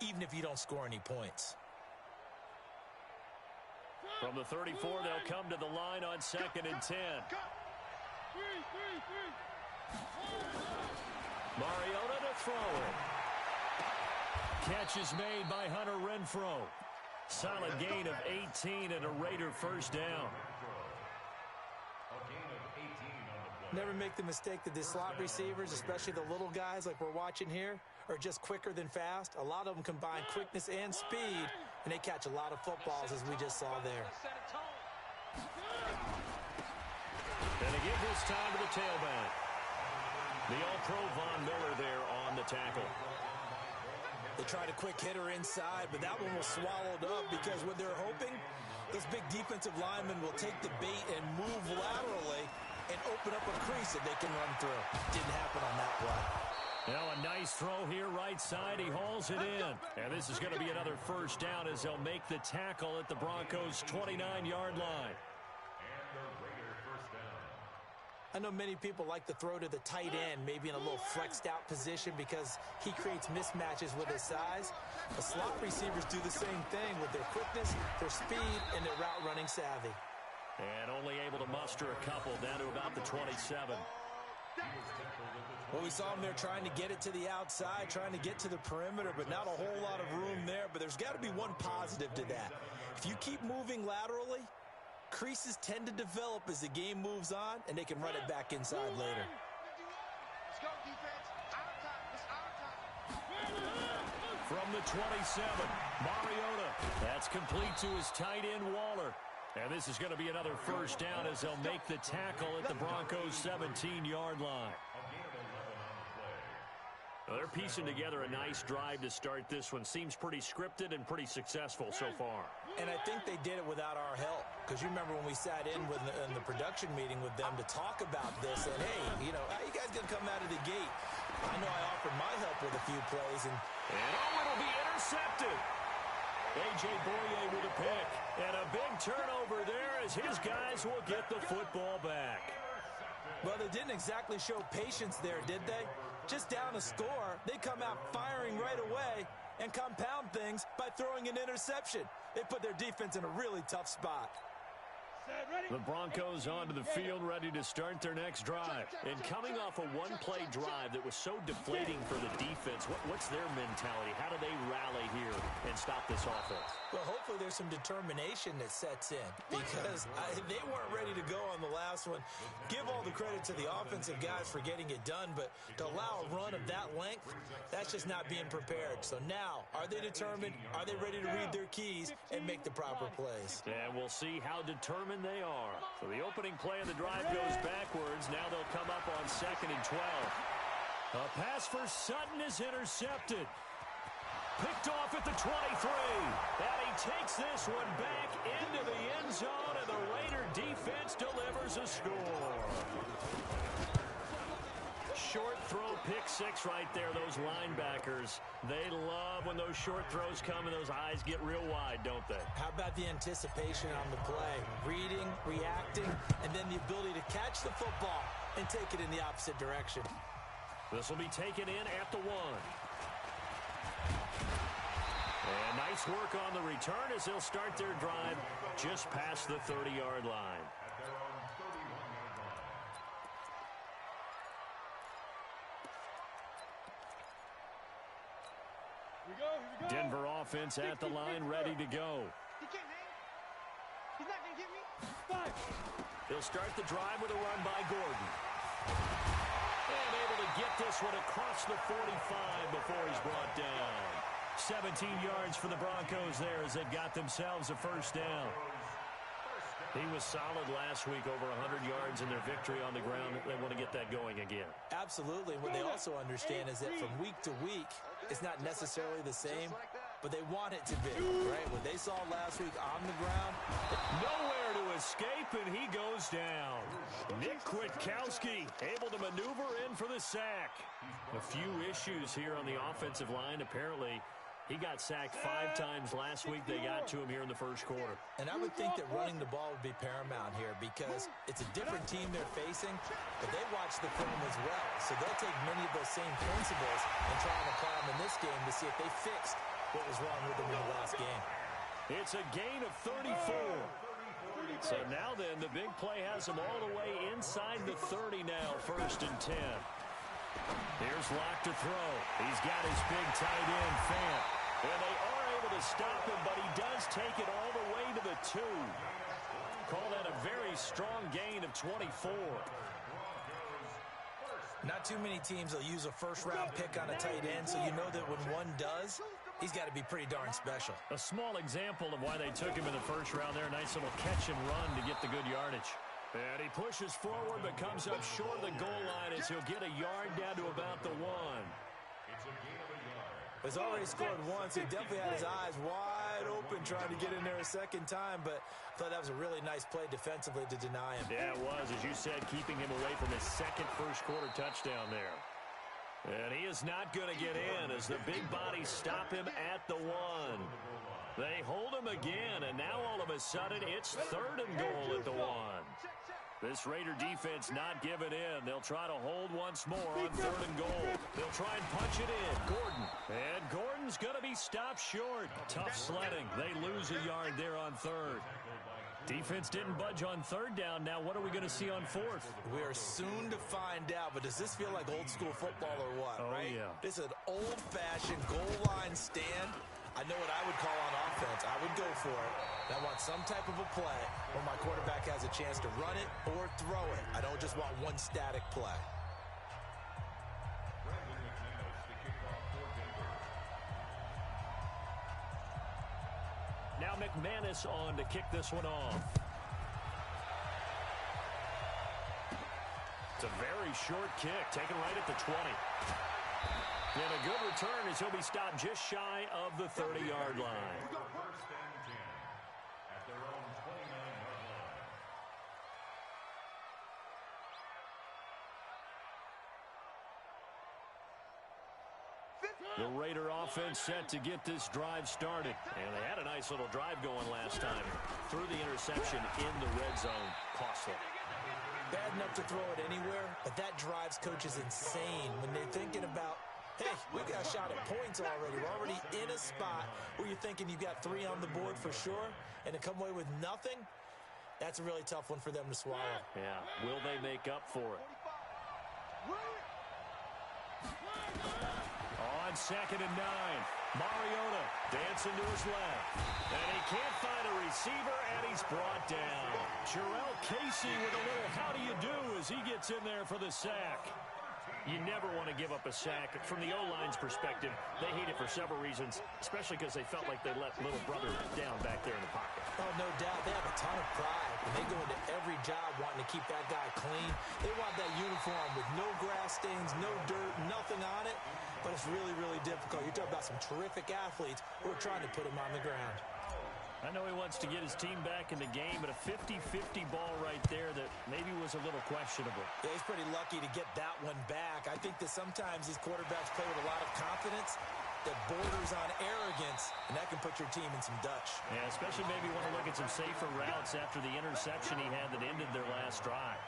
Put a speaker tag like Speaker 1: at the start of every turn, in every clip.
Speaker 1: even if you don't score any points.
Speaker 2: From the 34, they'll come to the line on 2nd and 10. Mariota to throw it. Catch is made by Hunter Renfrow. Solid gain of 18 and a Raider first down.
Speaker 1: Never make the mistake that the slot receivers, especially the little guys like we're watching here, are just quicker than fast. A lot of them combine quickness and speed, and they catch a lot of footballs, as we just saw there.
Speaker 2: And they give this time to the tailback. The All-Pro Von Miller there on the tackle.
Speaker 1: They tried a quick hitter inside, but that one was swallowed up because what they're hoping, those big defensive linemen will take the bait and move laterally and open up a crease that they can run through. Didn't happen on that play.
Speaker 2: Now a nice throw here right side. He hauls it in. And this is going to be another first down as they'll make the tackle at the Broncos' 29-yard line.
Speaker 1: I know many people like to throw to the tight end, maybe in a little flexed out position because he creates mismatches with his size. The slot receivers do the same thing with their quickness, their speed, and their route running savvy.
Speaker 2: And only able to muster a couple down to about the 27.
Speaker 1: Well, we saw him there trying to get it to the outside, trying to get to the perimeter, but not a whole lot of room there. But there's got to be one positive to that. If you keep moving laterally, creases tend to develop as the game moves on, and they can run it back inside later.
Speaker 3: Let's go, defense. Our time. It's our time.
Speaker 2: From the 27, Mariota. That's complete to his tight end, Waller. And this is going to be another first down as they'll make the tackle at the Broncos' 17-yard line. Well, they're piecing together a nice drive to start this one. Seems pretty scripted and pretty successful so far.
Speaker 1: And I think they did it without our help. Because you remember when we sat in the production meeting with them to talk about this. And, hey, you know, how you guys going to come out of the gate? I know I offered my help with a few plays. And
Speaker 2: it'll be intercepted. A.J. Boye with a pick. And a big turnover there as his guys will get the football back.
Speaker 1: Well, they didn't exactly show patience there, did they? Just down a score, they come out firing right away and compound things by throwing an interception. They put their defense in a really tough spot.
Speaker 2: The Broncos onto the field, ready to start their next drive. And coming off a one-play drive that was so deflating for the defense, what's their mentality? How do they rally here and stop this offense?
Speaker 1: Well, hopefully there's some determination that sets in because they weren't ready to go on the last one. Give all the credit to the offensive guys for getting it done, but to allow a run of that length, that's just not being prepared. So now, are they determined? Are they ready to read their keys and make the proper plays?
Speaker 2: And we'll see how determined they are. So the opening play of the drive goes backwards. Now they'll come up on 2nd and 12. A pass for Sutton is intercepted. Picked off at the 23. And he takes this one back into the end zone, and the Raider defense delivers a score. Short throw, pick six right there. Those linebackers, they love when those short throws come and those eyes get real wide, don't they?
Speaker 1: How about the anticipation on the play? Reading, reacting, and then the ability to catch the football and take it in the opposite direction.
Speaker 2: This will be taken in at the 1. And nice work on the return as they'll start their drive just past the 30-yard line. Denver offense at the line, ready to go.
Speaker 3: He can't hang. He's not going to get me.
Speaker 2: They'll start the drive with a run by Gordon. And able to get this one across the 45 before he's brought down. 17 yards for the Broncos there as they've got themselves a first down. He was solid last week, over 100 yards in their victory on the ground. They want to get that going again.
Speaker 1: Absolutely. What they also understand is that from week to week, it's not necessarily the same, but they want it to be, right? What they saw last week on the ground.
Speaker 2: Nowhere to escape, and he goes down. Nick Kwiatkowski able to maneuver in for the sack. A few issues here on the offensive line. Apparently, He got sacked 5 times last week. They got to him here in the first quarter.
Speaker 1: And I would think that running the ball would be paramount here because it's a different team they're facing, but they watch the film as well. So they'll take many of those same principles and try and apply them in this game to see if they fixed what was wrong with them in the last game.
Speaker 2: It's a gain of 34. So now then, the big play has him all the way inside the 30 now, 1st and 10. Here's Locke to throw. He's got his big tight end, Fant. And they are able to stop him, but he does take it all the way to the 2. Call that a very strong gain of 24.
Speaker 1: Not too many teams will use a first-round pick on a tight end, so you know that when one does, he's got to be pretty darn special.
Speaker 2: A small example of why they took him in the first round there. Nice little catch and run to get the good yardage. And he pushes forward but comes up short of the goal line as he'll get a yard down to about the 1.
Speaker 1: He's already scored once. He definitely had his eyes wide open trying to get in there a second time, but I thought that was a really nice play defensively to deny him.
Speaker 2: Yeah, it was, as you said, keeping him away from his second first-quarter touchdown there. And he is not going to get in as the big bodies stop him at the 1. They hold him again, and now all of a sudden it's 3rd and goal at the 1. This Raider defense not giving in. They'll try to hold once more on 3rd and goal. They'll try and punch it in. Gordon. And Gordon's going to be stopped short. Tough sledding. They lose a yard there on 3rd. Defense didn't budge on 3rd down. Now what are we going to see on 4th?
Speaker 1: We are soon to find out, but does this feel like old school football or what, right?
Speaker 2: Yeah.
Speaker 1: This is an old-fashioned goal line stand. I know what I would call on offense. I would go for it. I want some type of a play where my quarterback has a chance to run it or throw it. I don't just want one static play.
Speaker 2: Now McManus on to kick this one off. It's a very short kick, taken right at the 20. And a good return as he'll be stopped just shy of the 30-yard line. The Raider offense set to get this drive started. And they had a nice little drive going last time. Threw the interception in the red zone. Costly.
Speaker 1: Bad enough to throw it anywhere, but that drives coaches insane when they're thinking about, hey, we got a shot at points already. We're already in a spot where you're thinking you got 3 on the board for sure, and to come away with nothing, that's a really tough one for them to swallow.
Speaker 2: Yeah, will they make up for it? On 2nd and 9, Mariota dancing to his left. And he can't find a receiver, and he's brought down. Jarrell Casey with a little how do you do as he gets in there for the sack. You never want to give up a sack. From the O-line's perspective, they hate it for several reasons, especially because they felt like they let little brother down back there in the pocket.
Speaker 1: Oh, no doubt. They have a ton of pride, and they go into every job wanting to keep that guy clean. They want that uniform with no grass stains, no dirt, nothing on it, but it's really, really difficult. You're talking about some terrific athletes who are trying to put him on the ground.
Speaker 2: I know he wants to get his team back in the game, but a 50-50 ball right there that maybe was a little questionable.
Speaker 1: Yeah, he's pretty lucky to get that one back. I think that sometimes these quarterbacks play with a lot of confidence that borders on arrogance, and that can put your team in some Dutch.
Speaker 2: Yeah, especially maybe want to look at some safer routes after the interception he had that ended their last drive.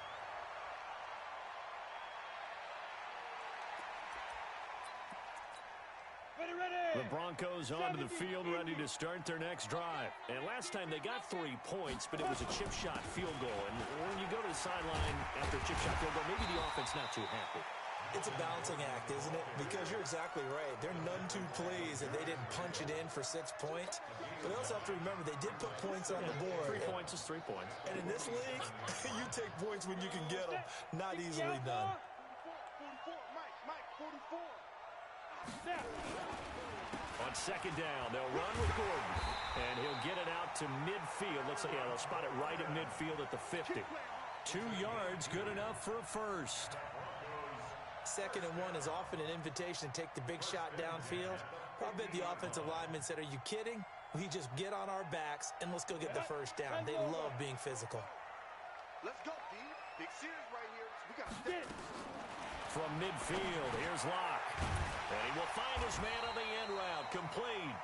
Speaker 2: The Broncos onto the field, ready to start their next drive. And last time they got 3 points, but it was a chip shot field goal. And when you go to the sideline after a chip shot field goal, maybe the offense not too happy.
Speaker 1: It's a balancing act, isn't it? Because you're exactly right. They're none too pleased that they didn't punch it in for 6 points. But they also have to remember they did put points on the board.
Speaker 2: 3 points is 3 points.
Speaker 1: And in this league, you take points when you can get them. Not easily done.
Speaker 3: 44, Mike, 44.
Speaker 2: On 2nd down, they'll run with Gordon. And he'll get it out to midfield. Looks like, yeah, they'll spot it right at midfield at the 50. 2 yards, good enough for a first.
Speaker 1: 2nd and 1 is often an invitation to take the big shot downfield. I bet the offensive lineman said, are you kidding? We just get on our backs and let's go get the first down. They love being physical.
Speaker 3: Let's go, D. Big series right here. We got to stay.
Speaker 2: From midfield, here's Locke. And he will find his man on the end route, complete.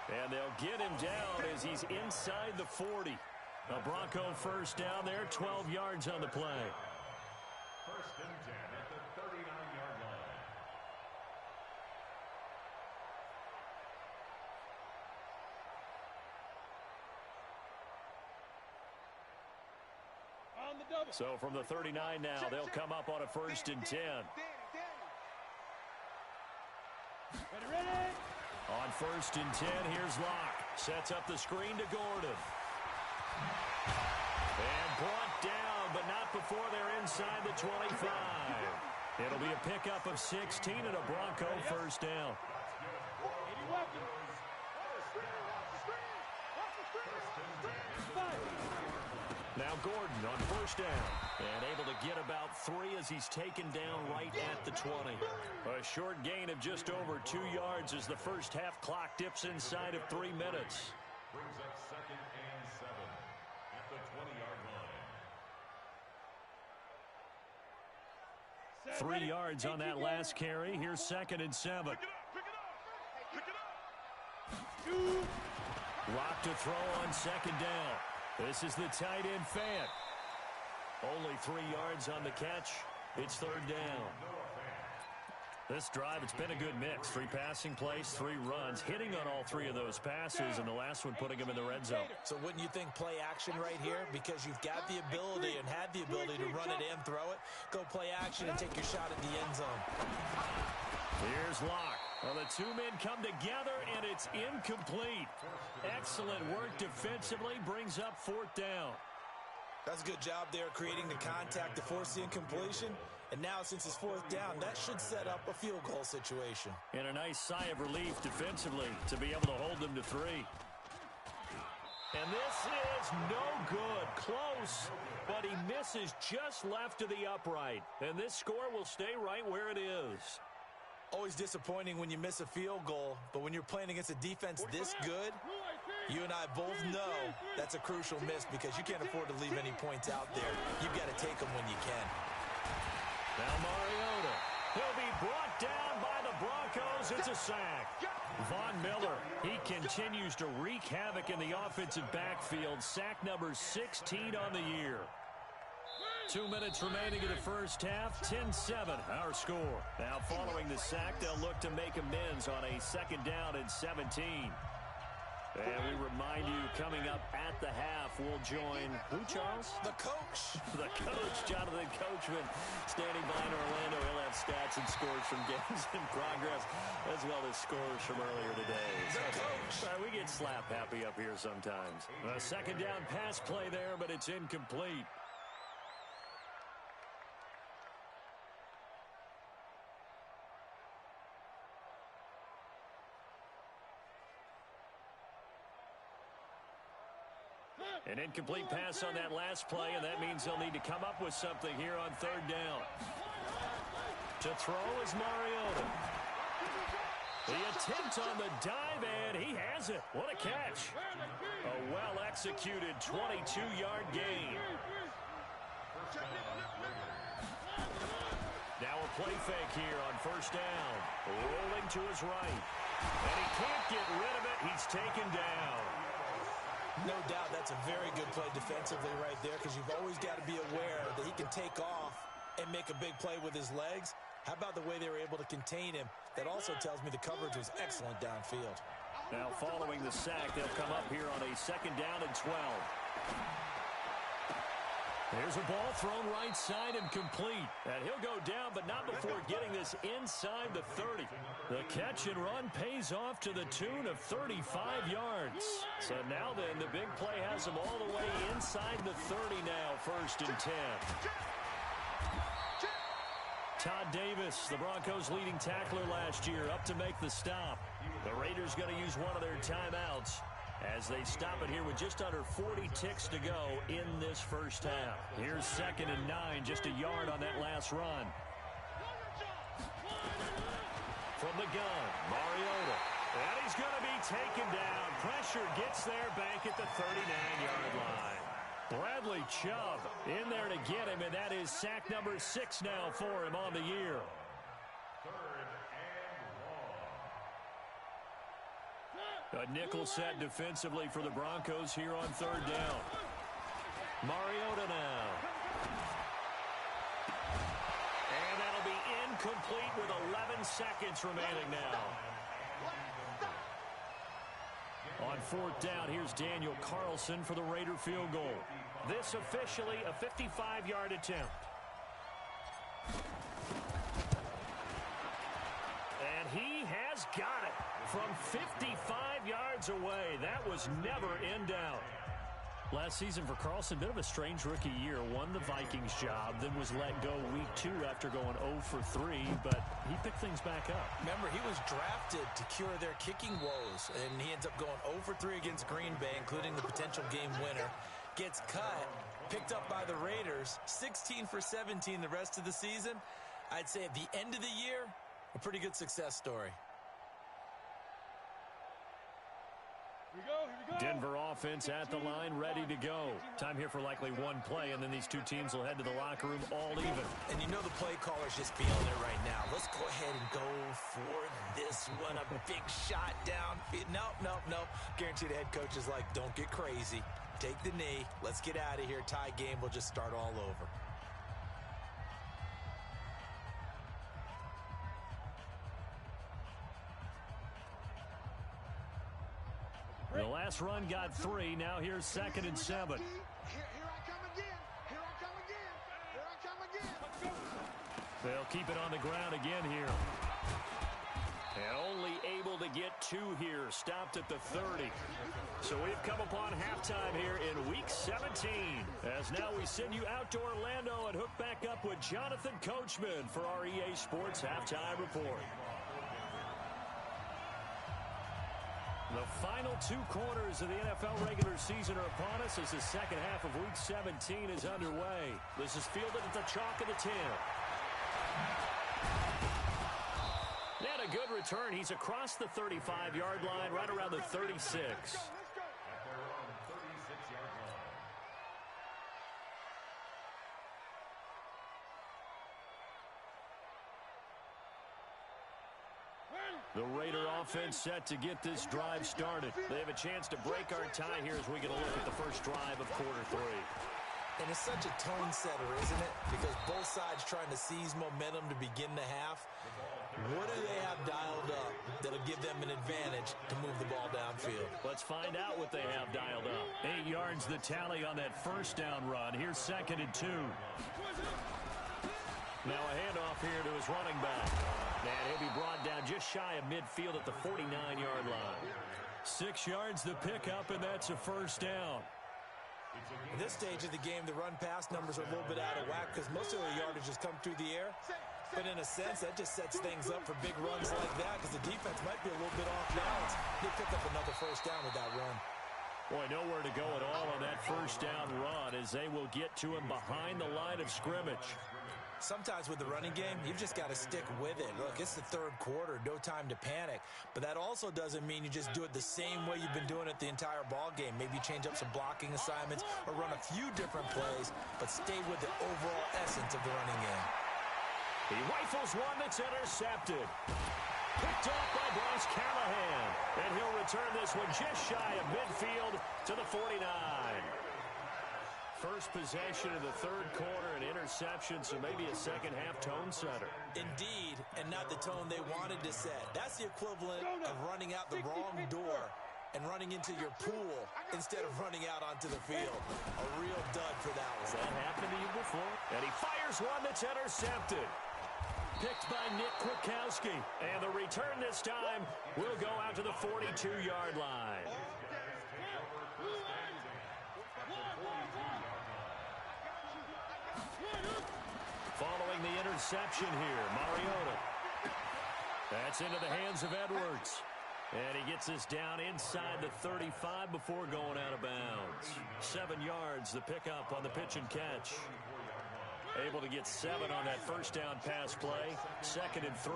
Speaker 2: And they'll get him down as he's inside the 40. A Bronco first down there, 12 yards on the play.
Speaker 4: First and 10 at the 39-yard line.
Speaker 3: On the double.
Speaker 2: So from the 39 now, they'll come up on a first and 10.
Speaker 3: Ready.
Speaker 2: On first and 10, here's Locke. Sets up the screen to Gordon. And brought down, but not before they're inside the 25. It'll be a pickup of 16 and a Bronco first down. Now Gordon on first down. And able to get about 3 as he's taken down right at the 20. A short gain of just over 2 yards as the first half clock dips inside of 3 minutes.
Speaker 4: Brings up second and 7 at the 20-yard line.
Speaker 2: 3 yards on that last carry. Here's second and 7.
Speaker 3: Pick it up.
Speaker 2: Rock to throw on second down. This is the tight end Fant. Only 3 yards on the catch. It's third down. This drive, it's been a good mix. 3 passing plays, 3 runs, hitting on all 3 of those passes, and the last one putting him in the red zone.
Speaker 1: So wouldn't you think play action right here? Because you've got the ability and have the ability to run it and throw it. Go play action and take your shot at the end zone.
Speaker 2: Here's Locke. Well, the 2 men come together, and it's incomplete. Excellent work defensively, brings up fourth down.
Speaker 1: That's a good job there creating the contact to force the incompletion. And now, since it's fourth down, that should set up a field goal situation.
Speaker 2: And a nice sigh of relief defensively to be able to hold them to 3. And this is no good. Close, but he misses just left of the upright. And this score will stay right where it is.
Speaker 1: Always disappointing when you miss a field goal, but when you're playing against a defense this good, you and I both know that's a crucial miss because you can't afford to leave any points out there. You've got to take them when you can.
Speaker 2: Now Mariota. He'll be brought down by the Broncos. It's a sack. Von Miller, he continues to wreak havoc in the offensive backfield. Sack number 16 on the year. 2 minutes remaining in the first half, 10-7 our score. Now following the sack, they'll look to make amends on a second down and 17. And we remind you, coming up at the half, we'll join, who, Charles?
Speaker 1: The coach.
Speaker 2: The coach, Jonathan Coachman, standing by in Orlando. He'll have stats and scores from games in progress, as well as scores from earlier today.
Speaker 1: The coach.
Speaker 2: We get slap happy up here sometimes. A second down pass play there, but it's incomplete. An incomplete pass on that last play, and that means they'll need to come up with something here on third down. To throw is Mariota. The attempt on the dive, and he has it. What a catch. A well-executed 22-yard gain. Now a play fake here on first down. Rolling to his right. And he can't get rid of it. He's taken down.
Speaker 1: No doubt that's a very good play defensively right there because you've always got to be aware that he can take off and make a big play with his legs. How about the way they were able to contain him? That also tells me the coverage was excellent downfield.
Speaker 2: Now following the sack, they'll come up here on a second down and 12. There's a ball thrown right side and complete. And he'll go down, but not before getting this inside the 30. The catch and run pays off to the tune of 35 yards. So now then, the big play has him all the way inside the 30 now, first and 10. Todd Davis, the Broncos' leading tackler last year, up to make the stop. The Raiders going to use one of their timeouts as they stop it here with just under 40 ticks to go in this first half. Here's second and 9, just a yard on that last run. From the gun, Mariota. And he's going to be taken down. Pressure gets there back at the 39-yard line. Bradley Chubb in there to get him, and that is sack number 6 now for him on the year.
Speaker 4: Third and 1.
Speaker 2: A nickel set defensively for the Broncos here on third down. Mariota now. And that'll be incomplete with 11 seconds remaining now. On fourth down, here's Daniel Carlson for the Raider field goal. This officially a 55-yard attempt. And he has got it from 55 yards away. That was never in doubt. Last season for Carlson, bit of a strange rookie year. Won the Vikings job, then was let go week 2 after going 0 for 3, but he picked things back up.
Speaker 1: Remember, he was drafted to cure their kicking woes, and he ends up going 0 for 3 against Green Bay, including the potential game winner. Gets cut, picked up by the Raiders, 16 for 17 the rest of the season. I'd say at the end of the year, a pretty good success story.
Speaker 2: Denver offense at the line, ready to go. Time here for likely one play, and then these two teams will head to the locker room all even.
Speaker 1: And you know the play caller's just feeling it right now. Let's go ahead and go for this one. A big shot down. Nope. Guaranteed the head coach is like, don't get crazy. Take the knee. Let's get out of here. Tie game will just start all over.
Speaker 2: The last run got 3. Now here's 2nd and 7.
Speaker 3: Here I come again.
Speaker 2: They'll keep it on the ground again here. And only able to get 2 here. Stopped at the 30. So we've come upon halftime here in Week 17. As now we send you out to Orlando and hook back up with Jonathan Coachman for our EA Sports Halftime Report. The final 2 quarters of the NFL regular season are upon us as the second half of Week 17 is underway. This is fielded at the chalk of the 10. And a good return. He's across the 35-yard line, right around the 36. The Raider offense set to get this drive started. They have a chance to break our tie here as we get a look at the first drive of quarter 3.
Speaker 1: And it's such a tone setter, isn't it? Because both sides trying to seize momentum to begin the half. What do they have dialed up that'll give them an advantage to move the ball downfield?
Speaker 2: Let's find out what they have dialed up. 8 yards the tally on that first down run. Here's 2nd and 2. Now a handoff here to his running back. And he'll be brought down just shy of midfield at the 49-yard line. 6 yards the pickup, and that's a first down.
Speaker 1: At this stage of the game, the run-pass numbers are a little bit out of whack because most of the yardage has come through the air. But in a sense, that just sets things up for big runs like that because the defense might be a little bit off balance. They pick up another first down with that run.
Speaker 2: Boy, nowhere to go at all on that first down run as they will get to him behind the line of scrimmage.
Speaker 1: Sometimes with the running game, you've just got to stick with it. Look, it's the third quarter, no time to panic. But that also doesn't mean you just do it the same way you've been doing it the entire ball game. Maybe change up some blocking assignments or run a few different plays, but stay with the overall essence of the running game.
Speaker 2: He rifles one that's intercepted. Picked off by Bryce Callahan. And he'll return this one just shy of midfield to the 49. First possession of the third quarter, an interception, so maybe a second-half tone setter.
Speaker 1: Indeed, and not the tone they wanted to set. That's the equivalent of running out the wrong door and running into your pool instead of running out onto the field. A real dud for that one.
Speaker 2: Has that happened to you before? And he fires one that's intercepted. Picked by Nick Kwiatkowski. And the return this time will go out to the 42-yard line. Following the interception here, Mariota. That's into the hands of Edwards. And he gets this down inside the 35 before going out of bounds. 7 yards, the pickup on the pitch and catch. Able to get 7 on that first down pass play. 2nd and 3.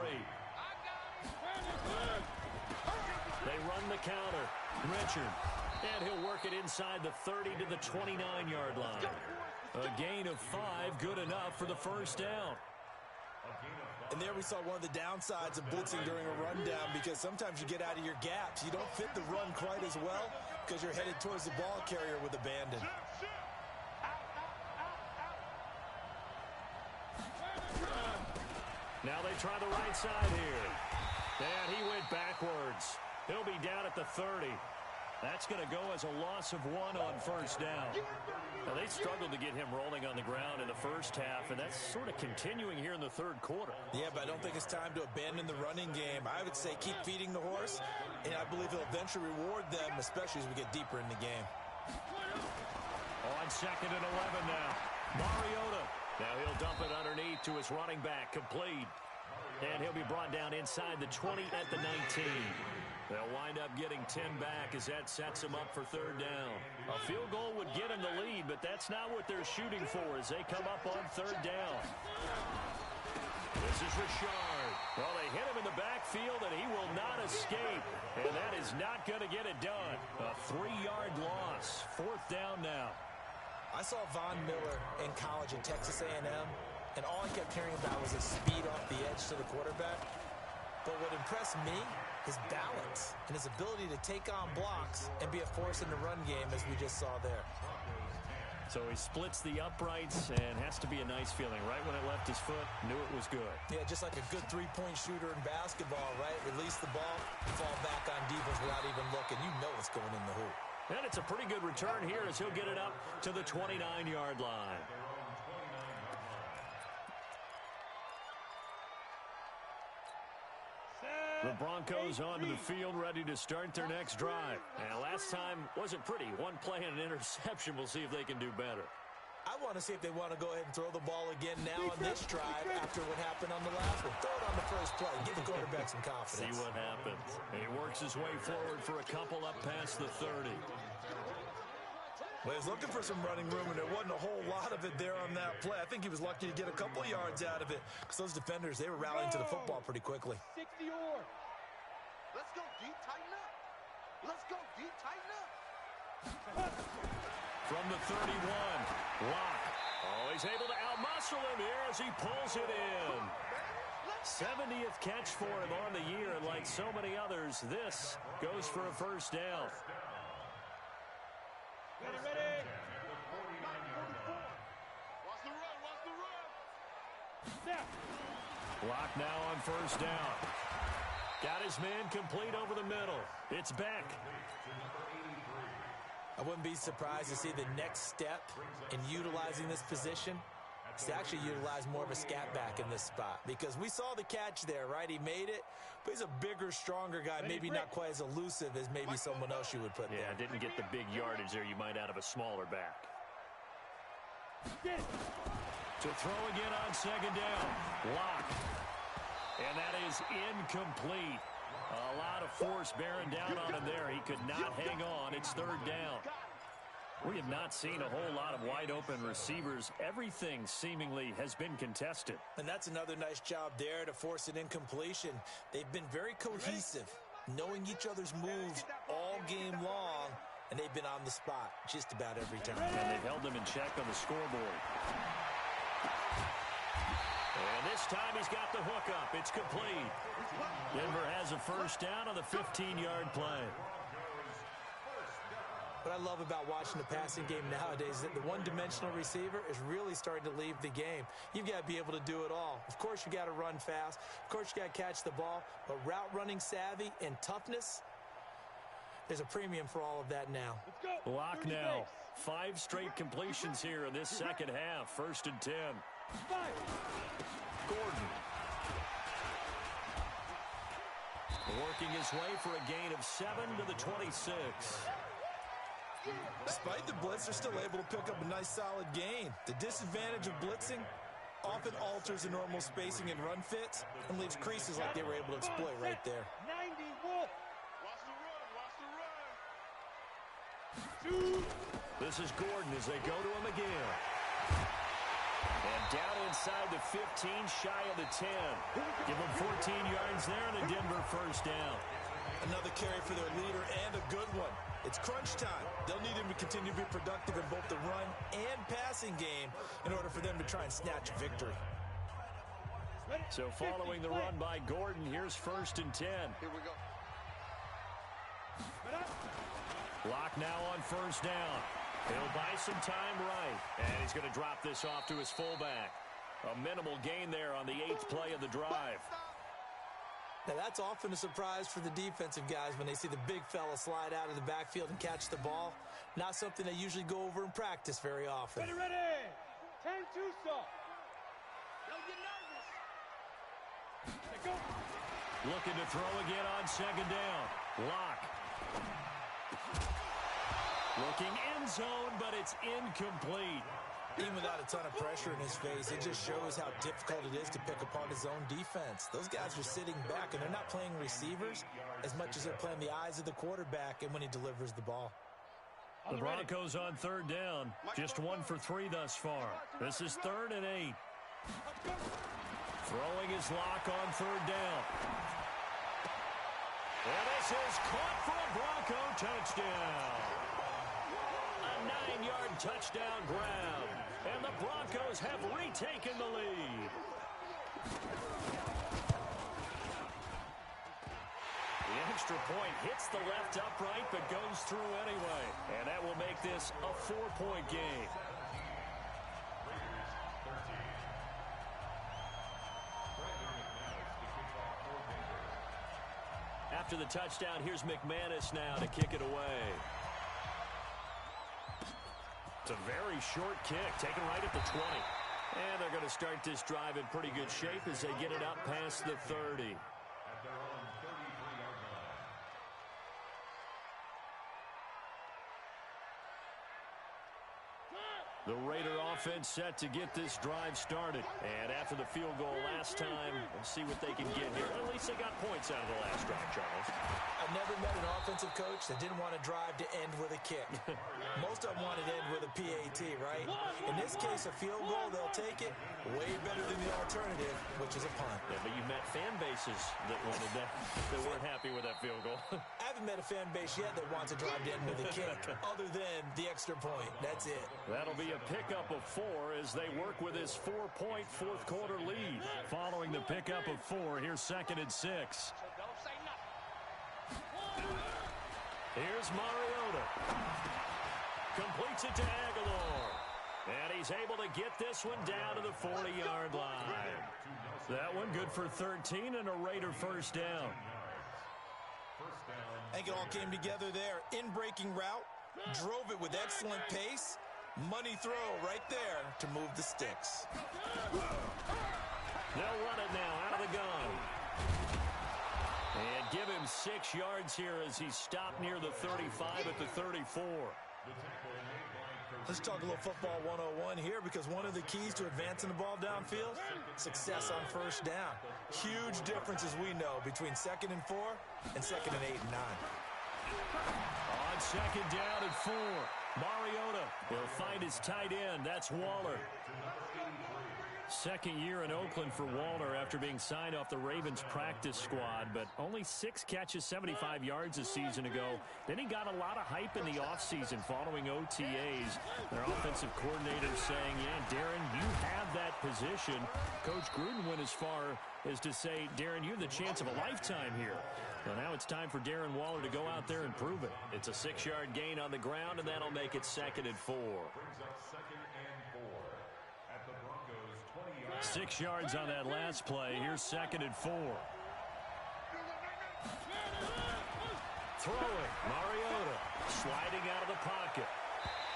Speaker 2: They run the counter. Richard. And he'll work it inside the 30 to the 29-yard line. A gain of 5, good enough for the first down.
Speaker 1: And there we saw one of the downsides of blitzing during a rundown, because sometimes you get out of your gaps. You don't fit the run quite as well because you're headed towards the ball carrier with abandon.
Speaker 2: Now they try the right side here. And he went backwards. He'll be down at the 30. That's going to go as a loss of 1 on first down. Now, they struggled to get him rolling on the ground in the first half, and that's sort of continuing here in the third quarter.
Speaker 1: Yeah, but I don't think it's time to abandon the running game. I would say keep feeding the horse, and I believe he'll eventually reward them, especially as we get deeper in the game.
Speaker 2: On 2nd and 11 now. Mariota. Now he'll dump it underneath to his running back, complete. And he'll be brought down inside the 20 at the 19. They'll wind up getting 10 back as that sets them up for third down. A field goal would get them the lead, but that's not what they're shooting for as they come up on third down. This is Richard. Well, they hit him in the backfield, and he will not escape. And that is not going to get it done. A 3-yard loss. Fourth down now.
Speaker 1: I saw Von Miller in college at Texas A&M, and all I kept hearing about was his speed off the edge to the quarterback. But what impressed me, his balance and his ability to take on blocks and be a force in the run game, as we just saw there.
Speaker 2: So he splits the uprights and has to be a nice feeling. Right when it left his foot, knew it was good.
Speaker 1: Yeah, just like a good three-point shooter in basketball, right? Release the ball, fall back on defense without even looking. You know it's going in the hoop.
Speaker 2: And it's a pretty good return here as he'll get it up to the 29-yard line. The Broncos onto the field, ready to start their next drive. And last time wasn't pretty. One play and an interception. We'll see if they can do better.
Speaker 1: I want to see if they want to go ahead and throw the ball again now on this drive after what happened on the last one. Throw it on the first play. Give the quarterback some confidence.
Speaker 2: See what happens. And he works his way forward for a couple up past the 30.
Speaker 1: Well, he was looking for some running room, and there wasn't a whole lot of it there on that play. I think he was lucky to get a couple yards out of it because those defenders, they were rallying to the football pretty quickly.
Speaker 3: 60 or. Let's go deep, tighten up. Let's go deep, tighten up.
Speaker 2: From the 31, Locke. Oh, he's able to outmuscle him here as he pulls it in. 70th catch for him on the year, and like so many others, this goes for a first down.
Speaker 3: Ready. Watch the run.
Speaker 2: Locke now on first down. Got his man complete over the middle. It's Beck.
Speaker 1: I wouldn't be surprised to see the next step in utilizing this position is to actually utilize more of a scat back in this spot, because we saw the catch there, right? He made it, but he's a bigger, stronger guy, maybe not quite as elusive as maybe someone else you would put there.
Speaker 2: Yeah, didn't get the big yardage there you might out of a smaller back. To throw again on second down. Locke. And that is incomplete. A lot of force bearing down on him there. He could not hang on. It's third down. We have not seen a whole lot of wide-open receivers. Everything seemingly has been contested.
Speaker 1: And that's another nice job there to force an incompletion. They've been very cohesive, knowing each other's moves all game long, and they've been on the spot just about every time.
Speaker 2: And they've held them in check on the scoreboard. And this time he's got the hook up. It's complete. Denver has a first down on the 15-yard play.
Speaker 1: What I love about watching the passing game nowadays is that the one-dimensional receiver is really starting to leave the game. You've got to be able to do it all. Of course, you got to run fast. Of course, you got to catch the ball. But route running savvy and toughness, there's a premium for all of that now.
Speaker 2: Locke now. 5 straight completions here in this second half. First and 10. Gordon. Working his way for a gain of 7 to the 26.
Speaker 1: Despite the blitz, they're still able to pick up a nice solid gain. The disadvantage of blitzing often alters the normal spacing and run fits and leaves creases like they were able to exploit right there.
Speaker 3: 90 Wolf. Watch the run.
Speaker 2: This is Gordon as they go to him again. And down inside the 15, shy of the 10. Give them 14 yards there and a Denver first down.
Speaker 1: Another carry for their leader and a good one. It's crunch time. They'll need him to continue to be productive in both the run and passing game in order for them to try and snatch a victory.
Speaker 2: So following the run by Gordon, here's 1st and 10.
Speaker 3: Here we go.
Speaker 2: Lock now on 1st down. He'll buy some time right. And he's going to drop this off to his fullback. A minimal gain there on the 8th play of the drive.
Speaker 1: Now, that's often a surprise for the defensive guys when they see the big fella slide out of the backfield and catch the ball. Not something they usually go over in practice very often.
Speaker 5: Ready. 10-2 stop.
Speaker 3: Yo, you're nervous.
Speaker 5: Go.
Speaker 2: Looking to throw again on 2nd down. Lock. Looking end zone, but it's incomplete.
Speaker 1: Even without a ton of pressure in his face, it just shows how difficult it is to pick apart his own defense. Those guys are sitting back, and they're not playing receivers as much as they're playing the eyes of the quarterback and when he delivers the ball.
Speaker 2: The Broncos on 3rd down. Just 1 for 3 thus far. This is 3rd and 8. Throwing his Lock on 3rd down. And this is caught for a Bronco touchdown. A 9-yard touchdown grab. And the Broncos have retaken the lead. The extra point hits the left upright but goes through anyway. And that will make this a 4-point game. After the touchdown, here's McManus now to kick it away. It's a very short kick, taken right at the 20. And they're going to start this drive in pretty good shape as they get it up past the 30.
Speaker 4: At their own 33-yard line.
Speaker 2: The Raider offense set to get this drive started. And after the field goal last time, we'll see what they can get here. At least they got points out of the last drive, Charles.
Speaker 1: I've never met an offensive coach that didn't want to drive to end with a kick. Most of them want to end with a PAT, right? In this case, a field goal, they'll take it way better than the alternative, which is a punt.
Speaker 2: Yeah, but you've met fan bases that wanted that, that weren't happy with that field goal.
Speaker 1: I haven't met a fan base yet that wants to drive to end with a kick, other than the extra point. That's it.
Speaker 2: That'll be a pickup of 4 as they work with his 4-point fourth quarter lead. Following the pickup of 4, here's 2nd and 6.
Speaker 3: So don't say nothing.
Speaker 2: Here's Mariota. Completes it to Aguilar. And he's able to get this one down to the 40-yard line. That one good for 13 and a Raider 1st down.
Speaker 1: I think it all came together there. In-breaking route, drove it with excellent pace. Money throw right there to move the sticks.
Speaker 2: They'll run it now out of the gun. And give him 6 yards here as he stopped near the 35 at the 34.
Speaker 1: Let's talk a little football 101 here, because one of the keys to advancing the ball downfield, success on 1st down. Huge difference, as we know, between 2nd and 4 and 2nd and 8 and 9.
Speaker 2: On 2nd down and 4, Mariota will find his tight end. That's Waller. 2nd year in Oakland for Waller after being signed off the Ravens practice squad, but only 6 catches, 75 yards a season ago. Then he got a lot of hype in the offseason following OTAs. Their offensive coordinator saying, yeah, Darren, you have that position. Coach Gruden went as far as to say, Darren, you have the chance of a lifetime here. Well, now it's time for Darren Waller to go out there and prove it. It's a 6-yard gain on the ground, and that'll make it 2nd and 4. 6 yards on that last play. Here's 2nd and 4. Throwing, Mariota sliding out of the pocket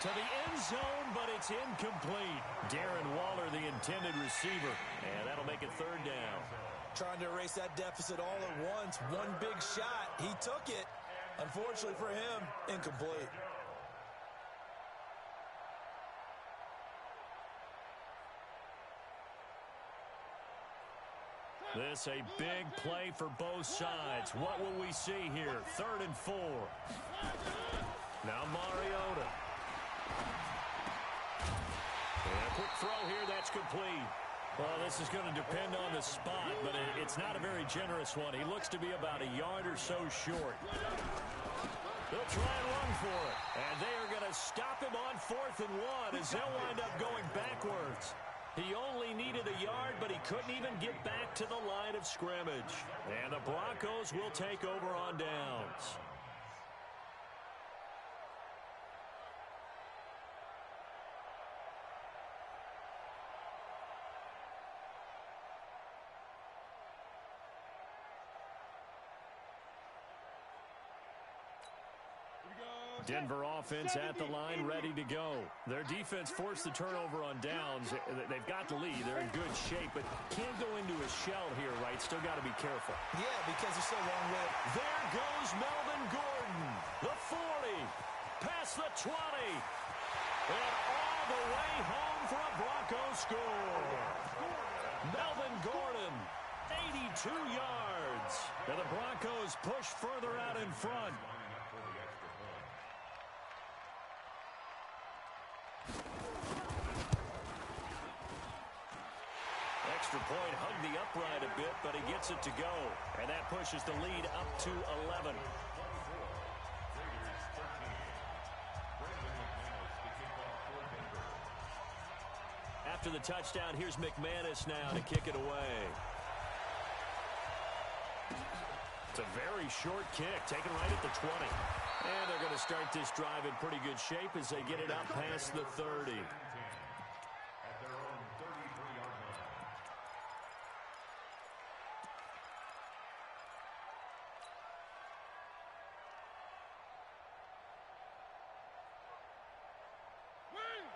Speaker 2: to the end zone, but it's incomplete. Darren Waller, the intended receiver, and that'll make it 3rd down.
Speaker 1: Trying to erase that deficit all at once. One big shot. He took it. Unfortunately for him, incomplete.
Speaker 2: This a big play for both sides. What will we see here? 3rd and 4. Now Mariota. And a quick throw here, that's complete. Well, this is going to depend on the spot, but it's not a very generous one. He looks to be about a yard or so short. They'll try and run for it. And they are going to stop him on 4th and 1 as they'll wind up going backwards. He only needed a yard, but he couldn't even get back to the line of scrimmage. And the Broncos will take over on downs. Denver offense at the line, ready to go. Their defense forced the turnover on downs. They've got the lead. They're in good shape, but can't go into a shell here, right? Still got to be careful.
Speaker 1: Yeah, because they're so long way.
Speaker 2: There goes Melvin Gordon. The 40, past the 20, and all the way home for a Broncos score. Melvin Gordon, 82 yards. And the Broncos push further out in front. Extra point hugged the upright a bit, but he gets it to go. And that pushes the lead up to 11. After the touchdown, here's McManus now to kick it away. It's a very short kick, taken right at the 20. And they're going to start this drive in pretty good shape as they get it out past the 30.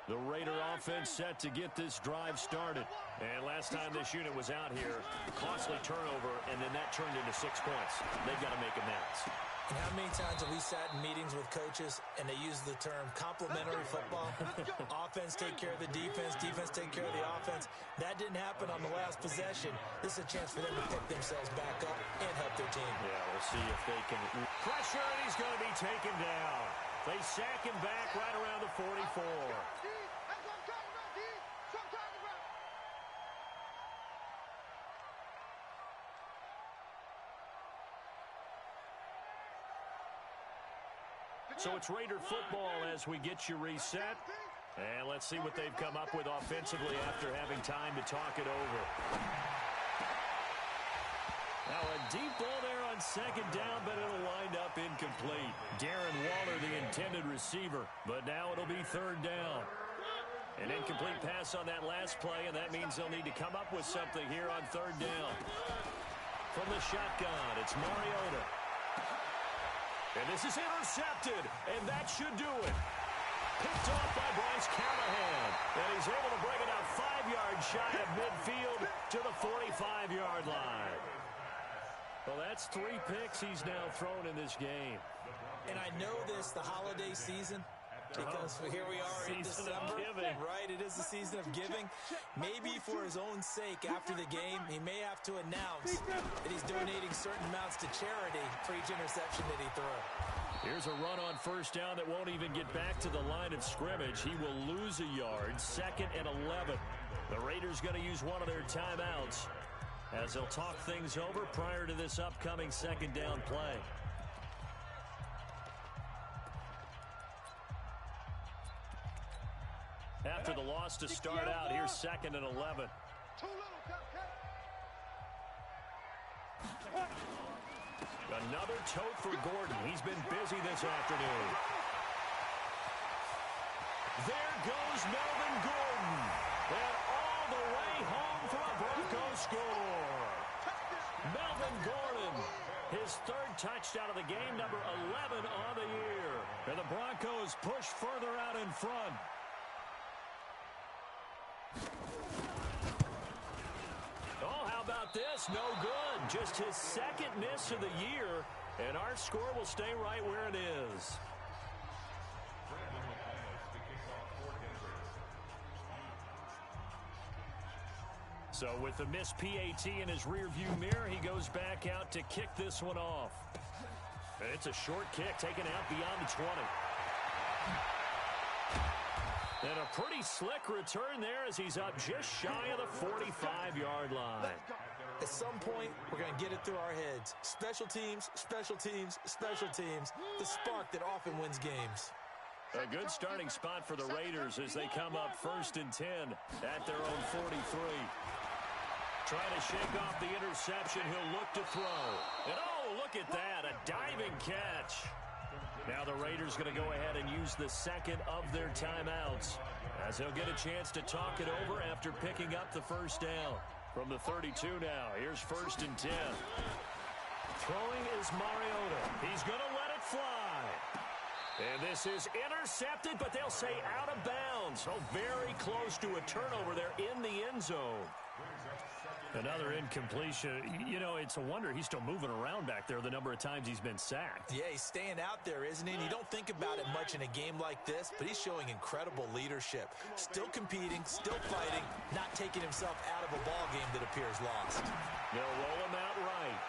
Speaker 2: The Raider offense set to get this drive started. And last time this unit was out here, costly turnover, and then that turned into 6 points. They've got to make amends.
Speaker 1: And how many times have we sat in meetings with coaches and they use the term complementary football? Offense take care of the defense, defense take care of the offense. That didn't happen on the last possession. This is a chance for them to pick themselves back up and help their team.
Speaker 2: Yeah, we'll see if they can. Pressure, and he's going to be taken down. They sack him back right around the 44. So it's Raider football as we get you reset. And let's see what they've come up with offensively after having time to talk it over. Now a deep ball there on second down, but it'll wind up incomplete. Darren Waller, the intended receiver, but now it'll be third down. An incomplete pass on that last play, and that means they'll need to come up with something here on third down. From the shotgun, it's Mariota. And this is intercepted, and that should do it. Picked off by Bryce Callahan, and he's able to bring it out 5 yards shy of midfield to the 45-yard line. Well, that's 3 picks he's now thrown in this game.
Speaker 1: And I know this, the holiday season, because here we are in December, right? It is the season of giving. Maybe for his own sake after the game, he may have to announce that he's donating certain amounts to charity for each interception that he throws.
Speaker 2: Here's a run on first down that won't even get back to the line of scrimmage. He will lose a yard, 2nd and 11. The Raiders going to use one of their timeouts as they'll talk things over prior to this upcoming second down play. After the loss to start out, here's 2nd and 11. Another tote for Gordon. He's been busy this afternoon. There goes Melvin Gordon. And all the way home for a Broncos score. Melvin Gordon, his 3rd touchdown of the game, number 11 on the year. And the Broncos push further out in front. Oh, how about this? No good. Just his 2nd miss of the year, and our score will stay right where it is. So with the missed PAT in his rearview mirror, he goes back out to kick this one off. And it's a short kick taken out beyond the 20. And a pretty slick return there as he's up just shy of the 45-yard line.
Speaker 1: At some point, we're going to get it through our heads. Special teams, special teams, special teams. The spark that often wins games.
Speaker 2: A good starting spot for the Raiders as they come up 1st and 10 at their own 43. Trying to shake off the interception. He'll look to throw. And oh, look at that, a diving catch. Now the Raiders going to go ahead and use the second of their timeouts as he'll get a chance to talk it over after picking up the first down. From the 32 now, here's 1st and 10. Throwing is Mariota. He's going to let it fly. And this is intercepted, but they'll say out of bounds. Oh, very close to a turnover there in the end zone. Another incompletion. You know, it's a wonder he's still moving around back there the number of times he's been sacked.
Speaker 1: Yeah, he's staying out there, isn't he? And you don't think about it much in a game like this, but he's showing incredible leadership. Still competing, still fighting, not taking himself out of a ball game that appears lost.
Speaker 2: They'll roll him out right.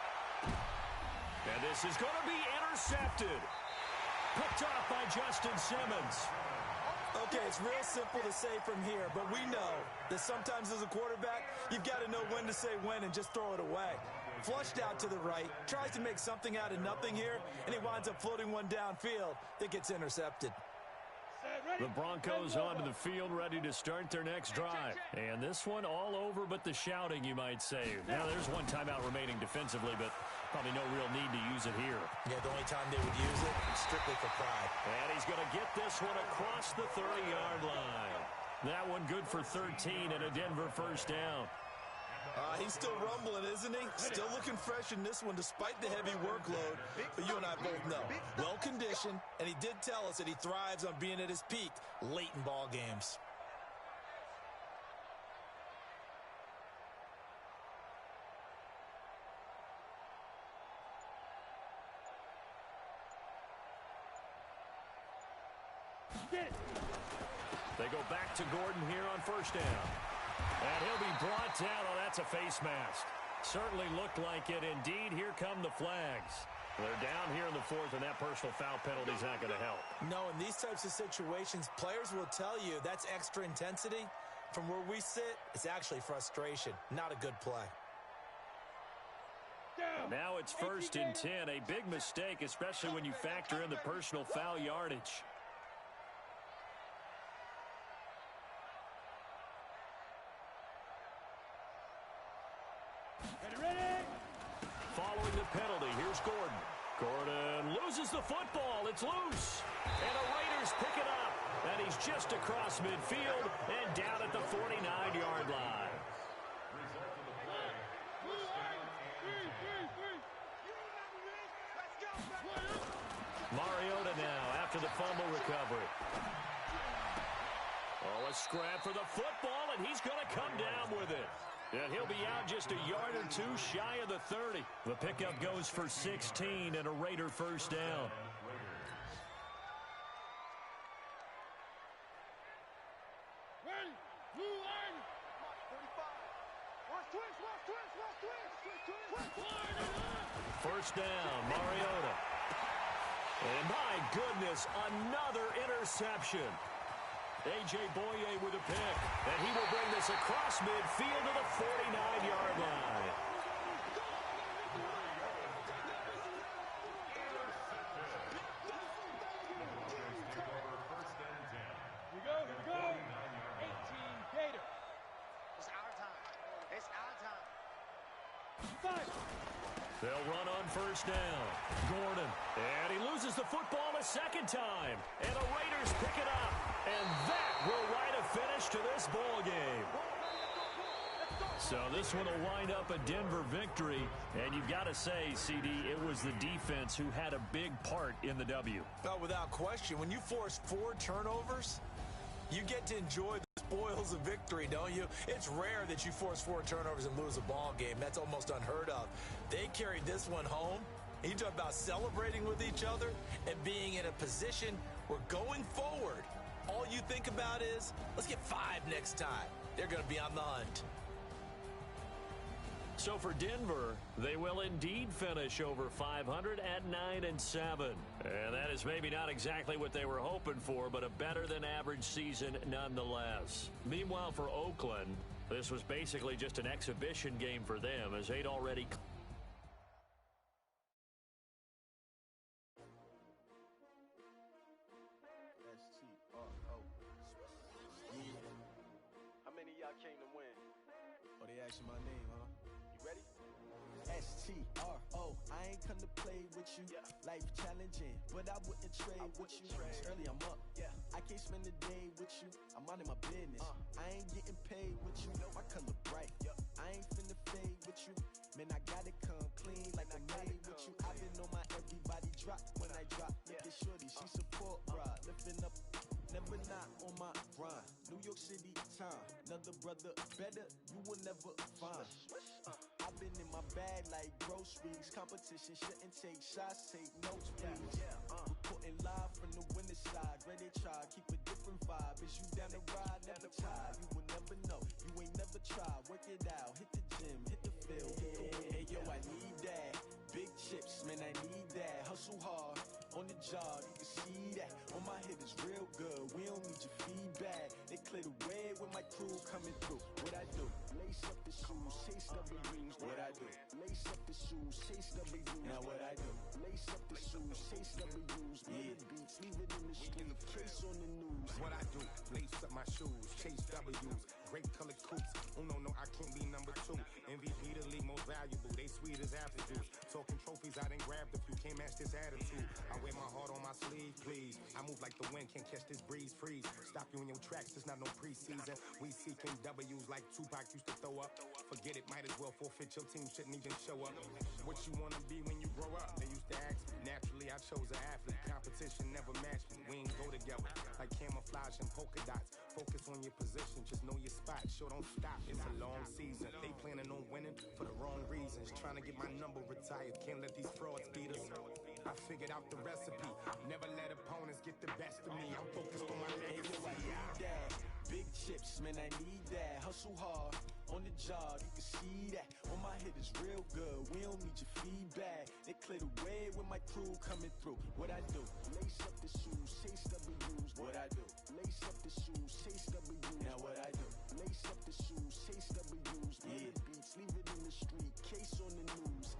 Speaker 2: And this is going to be intercepted. Picked off by Justin Simmons.
Speaker 1: Okay, it's real simple to say from here, but we know that sometimes as a quarterback, you've got to know when to say when and just throw it away. Flushed out to the right, tries to make something out of nothing here, and he winds up floating one downfield that gets intercepted.
Speaker 2: The Broncos onto the field, ready to start their next drive. And this one all over but the shouting, you might say. Now, there's one timeout remaining defensively, but probably no real need to use it here.
Speaker 1: Yeah, the only time they would use it, strictly for pride.
Speaker 2: And he's going to get this one across the 30-yard line. That one good for 13 and a Denver first down.
Speaker 1: He's still rumbling, isn't he? Still looking fresh in this one despite the heavy workload. But you and I both know, well-conditioned, and he did tell us that he thrives on being at his peak late in ball games.
Speaker 2: They go back to Gordon here on first down. And he'll be brought down. Oh, that's a face mask. Certainly looked like it. Indeed, here come the flags. They're down here in the fourth, and that personal foul penalty is not going to help.
Speaker 1: No, in these types of situations, players will tell you that's extra intensity. From where we sit, it's actually frustration, not a good play.
Speaker 2: Now it's 1st and 10. A big mistake, especially when you factor in the personal foul yardage. Following the penalty, here's Gordon. Gordon loses the football. It's loose. And the Raiders pick it up. And he's just across midfield and down at the 49-yard line. Mariota now after the fumble recovery. Oh, a scrap for the football, and he's going to come down with it. And he'll be out just a yard or two shy of the 30. The pickup goes for 16 and a Raider first down. First down, Mariota. And my goodness, another interception. A.J. Boye with a pick. And he will bring this across midfield to the 49-yard line.
Speaker 5: Here we go. 18 Gator.
Speaker 3: It's our time. It's our time.
Speaker 5: 5.
Speaker 2: They'll run on first down. Gordon. And he loses the football a second time. And the Raiders pick it up. And that will write a finish to this ball game. So this one will wind up a Denver victory. And you've got to say, CD, it was the defense who had a big part in the W.
Speaker 1: Oh, without question. When you force 4 turnovers, you get to enjoy the spoils of victory, don't you? It's rare that you force 4 turnovers and lose a ball game. That's almost unheard of. They carried this one home. You talk about celebrating with each other and being in a position where going forward, all you think about is, let's get 5 next time. They're going to be on the hunt.
Speaker 2: So for Denver, they will indeed finish over 500 at 9-7. And that is maybe not exactly what they were hoping for, but a better than average season nonetheless. Meanwhile, for Oakland, this was basically just an exhibition game for them as they'd already...
Speaker 6: Best
Speaker 3: I came to win.
Speaker 6: Oh, they asking my name, huh?
Speaker 3: You ready?
Speaker 6: STRO, I ain't come to play with you.
Speaker 3: Yeah.
Speaker 6: Life challenging, but I wouldn't trade with you. It's early, I'm up.
Speaker 3: Yeah.
Speaker 6: I can't spend the day with you. I'm minding my business. I ain't getting paid with you. My color bright.
Speaker 3: Yep.
Speaker 6: I ain't finna fade with you. Man, I gotta come clean like I made with you. I've been on my everybody drop when I drop. Look at shorty, she support ride. Lifting up, never not on my grind. New York City time, another brother better, you will never find. I've been in my bag like groceries. Competition shouldn't take shots, take notes, please. Reporting live from the winter side. Ready to try, keep a different vibe. Is you down the ride, never tired. You will never know, you ain't never tried. Work it out, hit the gym, hit the field. Hey yo, I need that. Big chips, man, I need that. Hustle hard, on the job, you can see that. On my head is real good, we don't need your feedback. They clear the way with my crew coming through. What I do? Lace up the shoes, chase W's. What I do? Lace up the shoes, chase W's. Now what I do? Lace up the shoes, chase W's. Yeah. Beats, leave it in the street, case on the news.
Speaker 7: What I do? Lace up my shoes, chase W's. Great colored coops. Oh no, I can't be number 2. MVP the league most valuable. They sweet as apple juice. Talking trophies, I didn't grab the few. Can't match this attitude. I wear my heart on my sleeve, please. I move like the wind, can't catch this breeze. Freeze. Stop you in your tracks. It's not no preseason. We seeking W's like Tupac used to throw up. Forget it, might as well forfeit. Your team shouldn't even show up. What you wanna be when you grow up? They used to ask me. Naturally, I chose an athlete. Competition never matched me. We ain't go together like camouflage and polka dots. Focus on your position, just know your spot. Sure, don't stop. It's a long season. They planning on winning for the wrong reasons. Trying to get my number retired. Can't let these frauds beat us. I figured out the recipe. Never let opponents get the best of me. I'm focused on my legacy.
Speaker 6: I need that. Big chips, man, I need that. Hustle hard, on the job, you can see that. On my head is real good, we don't need your feedback. They clear the way with my crew coming through. What I do? Lace up the shoes, chase W's. What I do? Lace up the shoes, chase W's. Now what I do? Lace up the shoes, chase W's. Yeah. Beats, leave it in the street, case on the news.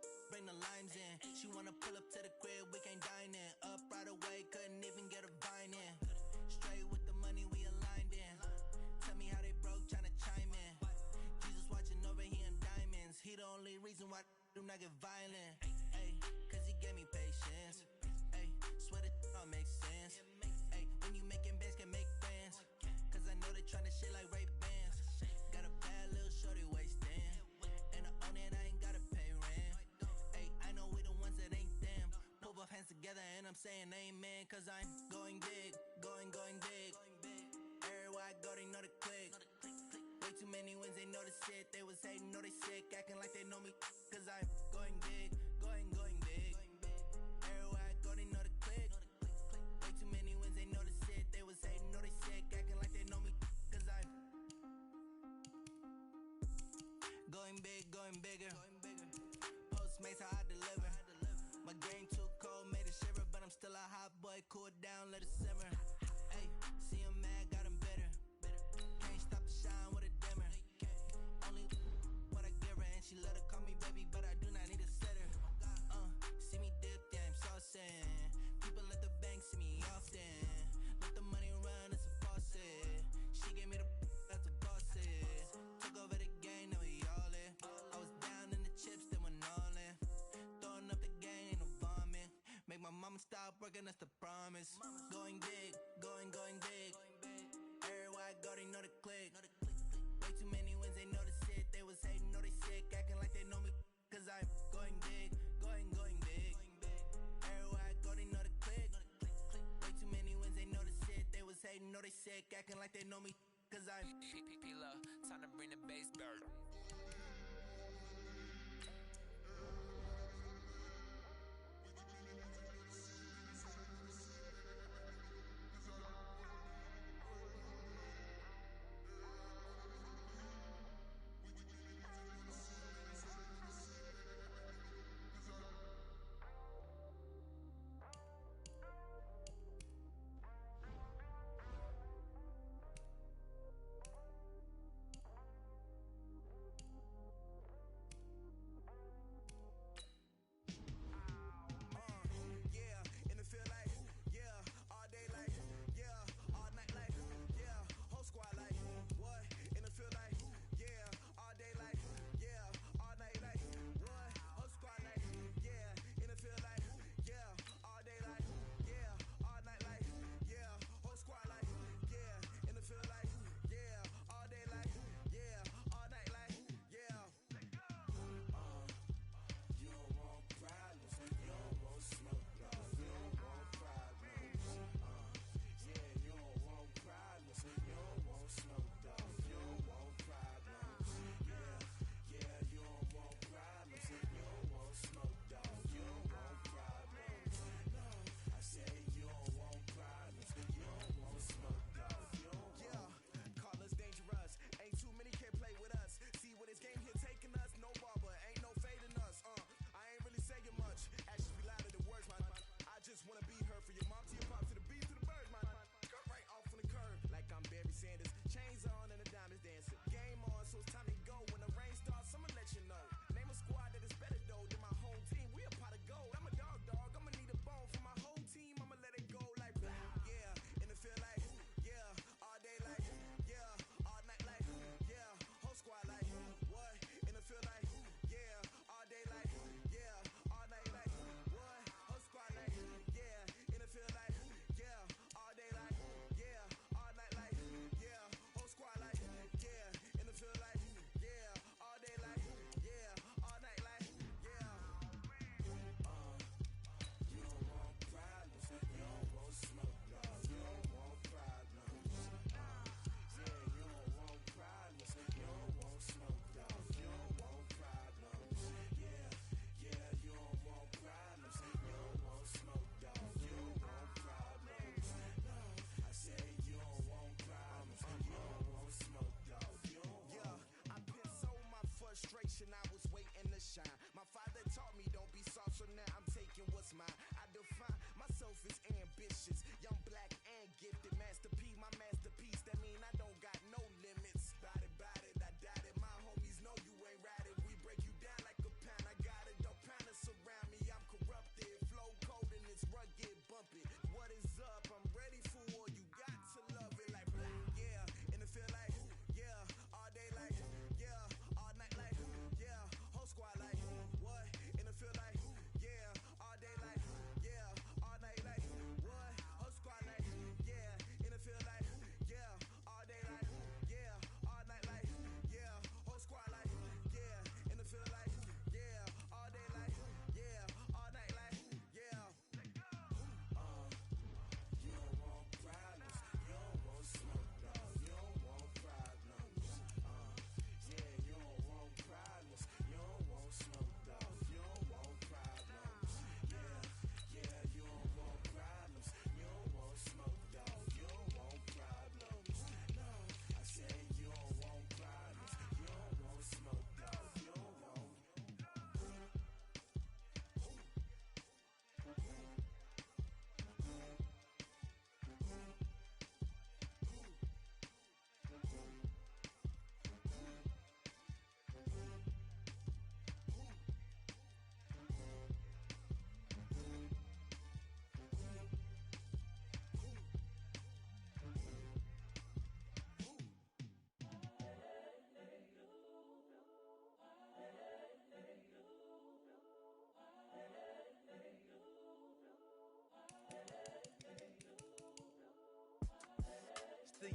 Speaker 6: bring the limes in. She wanna pull up to the crib, we can't dine in. Up right away, couldn't even get a vine in. Straight with the money, we aligned in. Tell me how they broke, tryna chime in. Jesus watching over, he in diamonds. He the only reason why do not get violent. Ay, cause he gave me patience. Ay, swear that all makes sense. Ay, when you making bands, can make friends. Cause I know they tryna shit like Ray Bans. Got a bad little shorty wasting. And I own it, I ain't gotta pay rent. Ay, I know we the ones that ain't them. Pull both hands together and I'm saying amen. Cause I'm going big, going big. Everywhere I go, they know the click. Way too many wins, they know the shit. They was hating, know they sick, acting like they know me. Cause I'm going big, going big. Everywhere I go, they know the click. Way too many wins, they know the shit. They was hating, know they sick, acting like they know me. Cause I'm going big, going bigger. Postmates, how I deliver. My game too cold, made it shiver. But I'm still a hot boy, cool it down, let it simmer. Ay, see him mad, got him bitter. Can't stop the shine with a dimmer. Only what I give her, and she let her call me baby, but I do not need a sitter. See me dip, yeah, I'm saucing. People at the bank see me often. Let the money run, it's a faucet. She gave me the that's a faucet. Took over the game, now we all in. I was down in the chips, then went all in. Throwing up the game, ain't no vomit. Make my mama stop working, that's the promise. Going big, going big. Everywhere I go, they know the click. Way too many wins, they know the shit. They was hating, know they sick, acting like they know me. Cause I'm going big, going big. Everywhere I go, they know the click. Way too many wins, they know the shit. They was hating, know they sick, acting like they know me. Cause I'm P-P-P-Lo, time to bring the bass back.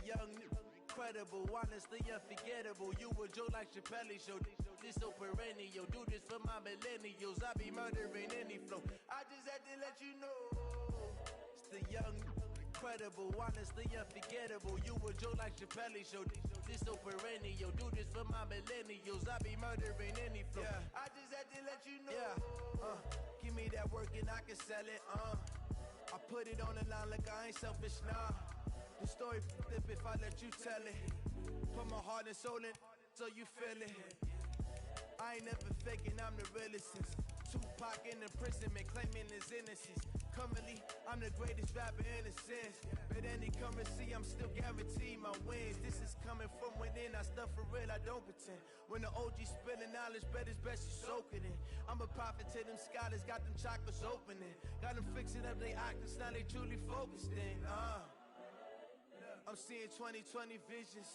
Speaker 6: young, incredible, honestly unforgettable. You a joke like Chappelle Show. This so perennial. Do this for my millennials. I be murdering any flow. I just had to let you know. It's the young, incredible, honestly unforgettable. You a joke like Chappelle Show. This so perennial. Do this for my millennials. I be murdering any flow. Yeah. I just had to let you know. Yeah. Give me that work and I can sell it. I put it on the line like I ain't selfish, nah. The story flip if I let you tell it. Put my heart and soul in so you feel it. I ain't never faking, I'm the realest since Tupac in imprisonment, claiming his innocence. Currently, I'm the greatest rapper in a sense. But any currency, I'm still guaranteed my wins. This is coming from within, I stuff for real, I don't pretend. When the OG spilling knowledge, bet it's best you soak it in. I'm a prophet to them scholars, got them chakras opening. Got them fixing up their octaves, now they truly focused in. I'm seeing 2020 visions.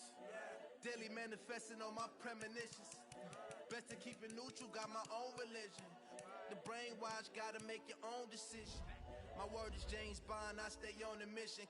Speaker 6: Daily manifesting on my premonitions. Best to keep it neutral, got my own religion. The brainwash, gotta make your own decision. My word is James Bond, I stay on the mission.